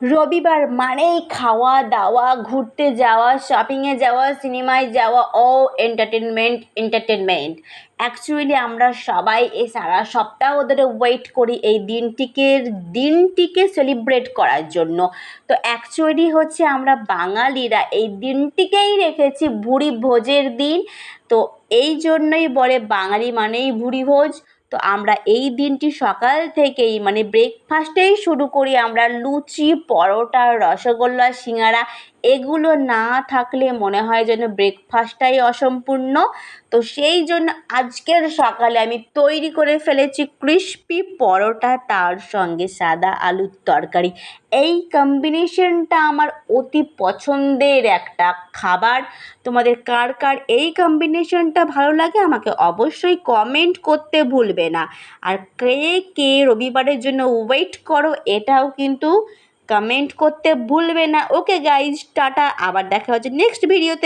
রবিবার মানেই খাওয়া দাওয়া, ঘুরতে যাওয়া, শপিংয়ে যাওয়া, সিনেমায় যাওয়া, ও এন্টারটেনমেন্ট। অ্যাকচুয়ালি আমরা সবাই এই সারা সপ্তাহ ধরে ওয়েট করি এই দিনটিকে সেলিব্রেট করার জন্য। তো অ্যাকচুয়ালি হচ্ছে আমরা বাঙালিরা এই দিনটিকেই রেখেছি ভুরি ভোজের দিন। তো এই জন্যই বলে বাঙালি মানেই ভুরি ভোজ। তো আমরা এই দিনটি সকাল থেকেই মানে ব্রেকফাস্টেই শুরু করি আমরা লুচি, পরোটা, রসগোল্লা, সিঙাড়া এগুলো না থাকলে মনে হয় যেন ব্রেকফাস্টটাই অসম্পূর্ণ। তো সেই জন্য আজকের সকালে আমি তৈরি করে ফেলেছি ক্রিস্পি পরোটা, তার সঙ্গে সাদা আলুর তরকারি। এই কম্বিনেশনটা আমার অতি পছন্দের একটা খাবার। তোমাদের কার কার এই কম্বিনেশনটা ভালো লাগে আমাকে অবশ্যই কমেন্ট করতে ভুলবে না। আর কে কে রবিবারের জন্য ওয়েট করো এটাও কিন্তু কমেন্ট করতে ভুলবে না। ওকে গাইজ, টাটা, আবার দেখা হচ্ছে নেক্সট ভিডিওতে।